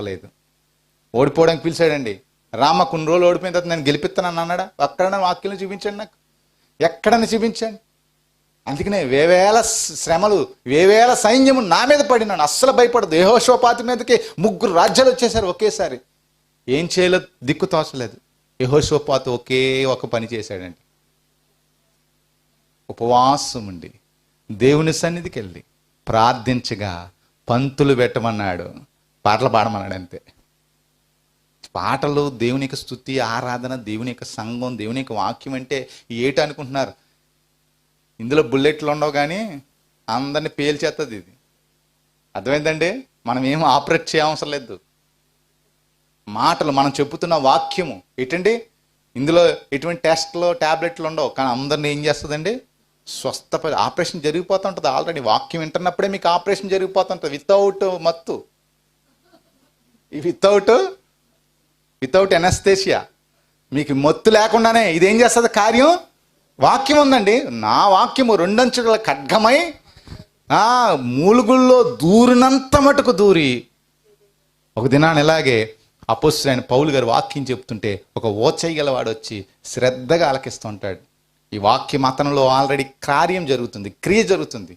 లేదు. ఓడిపోవడానికి పిలిచాడండి. రామ కొన్ని రోజులు ఓడిపోయిన తర్వాత నేను గెలిపిస్తానని అన్నాడా? ఎక్కడన్నా వాక్యం చూపించండి, నాకు ఎక్కడన్నా చూపించండి. అందుకనే వేవేల శ్రమలు, వేవేల సైన్యము నా మీద పడినాను, అస్సలు భయపడదు. యెహోషాపాతు మీదకి 3 రాజ్యాలు వచ్చేసారు ఒకేసారి. ఏం చేయలో దిక్కు తోచలేదు. యెహోషాపాతు ఒకే ఒక పని చేశాడండి. ఉపవాసం ఉండి దేవుని సన్నిధికి వెళ్ళి ప్రార్థించగా పంతులు పెట్టమన్నాడు, పాటలు పాడమన్నాడు. అంతే. పాటలు, దేవుని యొక్క స్తుతి, ఆరాధన, దేవుని యొక్క సంఘం, దేవుని యొక్క వాక్యం అంటే ఏటి అనుకుంటున్నారు? ఇందులో బుల్లెట్లు ఉండవు కానీ అందరిని పేల్చేస్తుంది ఇది. అర్థమైందండి? మనం ఏం ఆపరేట్ చేయవసరం లేదు. మాటలు, మనం చెప్పుతున్న వాక్యము ఏంటండి, ఇందులో ఎటువంటి టెస్ట్లు, ట్యాబ్లెట్లు ఉండవు, కానీ అందరిని ఏం చేస్తుందండి? స్వస్థపరి. ఆపరేషన్ జరిగిపోతుంటుంది. ఆల్రెడీ వాక్యం వింటున్నప్పుడే మీకు ఆపరేషన్ జరిగిపోతుంటుంది. వితౌట్ మత్తు, వితౌట్ ఎనస్థేషియా, మీకు మత్తు లేకుండానే ఇదేం చేస్తుంది కార్యం? వాక్యం ఉందండి. నా వాక్యము 2 అంచుల ఖడ్గమై మూలుగుల్లో దూరినంత మటుకు దూరి. ఒక దినాన్ని ఇలాగే అపోస్తలుడైన పౌలు గారు వాక్యం చెప్తుంటే ఒక ఓచేయగలవాడు వచ్చి శ్రద్ధగా ఆలకిస్తూ ఉంటాడు. ఈ వాక్యం అతనిలో ఆల్రెడీ కార్యం జరుగుతుంది, క్రియ జరుగుతుంది.